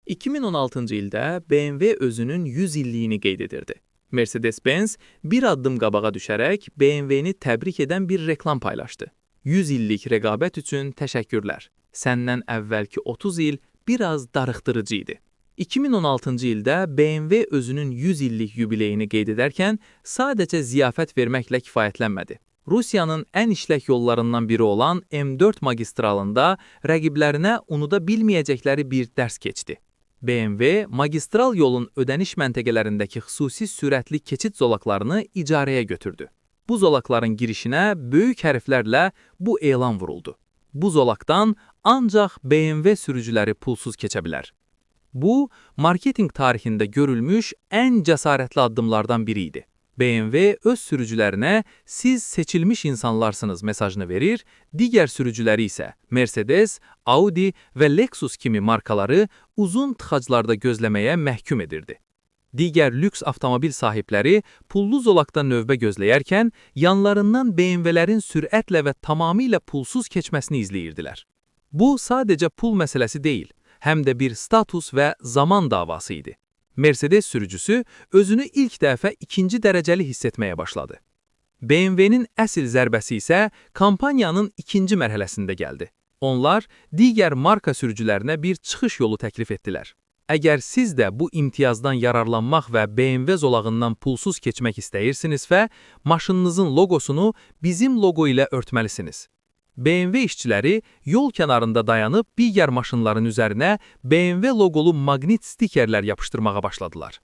2016-cı ildə BMW özünün 100 illiyini qeyd edirdi. Mercedes-Benz bir addım qabağa düşərək BMW-ni təbrik edən bir reklam paylaşdı. 100 illik rəqabət üçün təşəkkürlər. Səndən əvvəlki 30 il biraz darıxdırıcı idi. 2016-cı ildə BMW özünün 100 illik yubileyini qeyd edərkən sadəcə ziyafət verməklə kifayətlənmədi. Rusiyanın ən işlək yollarından biri olan M4 magistralında rəqiblərinə unuda bilməyəcəkləri bir dərs keçdi. BMW magistral yolun ödəniş məntəqələrindəki xüsusi sürətli keçid zolaqlarını icarəyə götürdü. Bu zolaqların girişinə böyük hərflərlə bu elan vuruldu. Bu zolaqdan ancaq BMW sürücüləri pulsuz keçə bilər. Bu, marketinq tarixində görülmüş ən cəsarətli addımlardan biri idi. BMW öz sürücülərinə siz seçilmiş insanlarsınız mesajını verir, digər sürücüləri isə Mercedes, Audi və Lexus kimi markaları uzun tıxaclarda gözləməyə məhkum edirdi. Digər lüks avtomobil sahibləri pullu zolaqda növbə gözləyərkən yanlarından BMW-lərin sürətlə və tamamilə pulsuz keçməsini izləyirdilər. Bu sadəcə pul məsələsi deyil, həm də bir status və zaman davası idi. Mercedes sürücüsü özünü ilk dəfə ikinci dərəcəli hiss etməyə başladı. BMW-nin əsl zərbəsi isə kampaniyanın ikinci mərhələsində gəldi. Onlar digər marka sürücülərinə bir çıxış yolu təklif etdilər. Əgər siz də bu imtiyazdan yararlanmaq və BMW zolağından pulsuz keçmək istəyirsinizsə, maşınınızın loqosunu bizim loqo ilə örtməlisiniz. BMW işçiləri yol kənarında dayanıb digər maşınların üzərinə BMW loqolu maqnit stikerlər yapışdırmağa başladılar.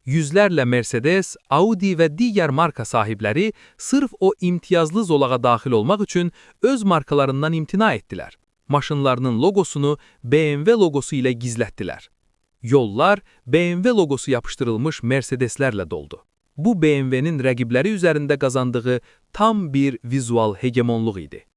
Yüzlərlə Mercedes, Audi və digər marka sahibləri sırf o imtiyazlı zolağa daxil olmaq üçün öz markalarından imtina etdilər. Maşınlarının loqosunu BMW loqosu ilə gizlətdilər. Yollar BMW loqosu yapışdırılmış Mercedeslərlə doldu. Bu BMW-nin rəqibləri üzərində qazandığı tam bir vizual hegemonluq idi.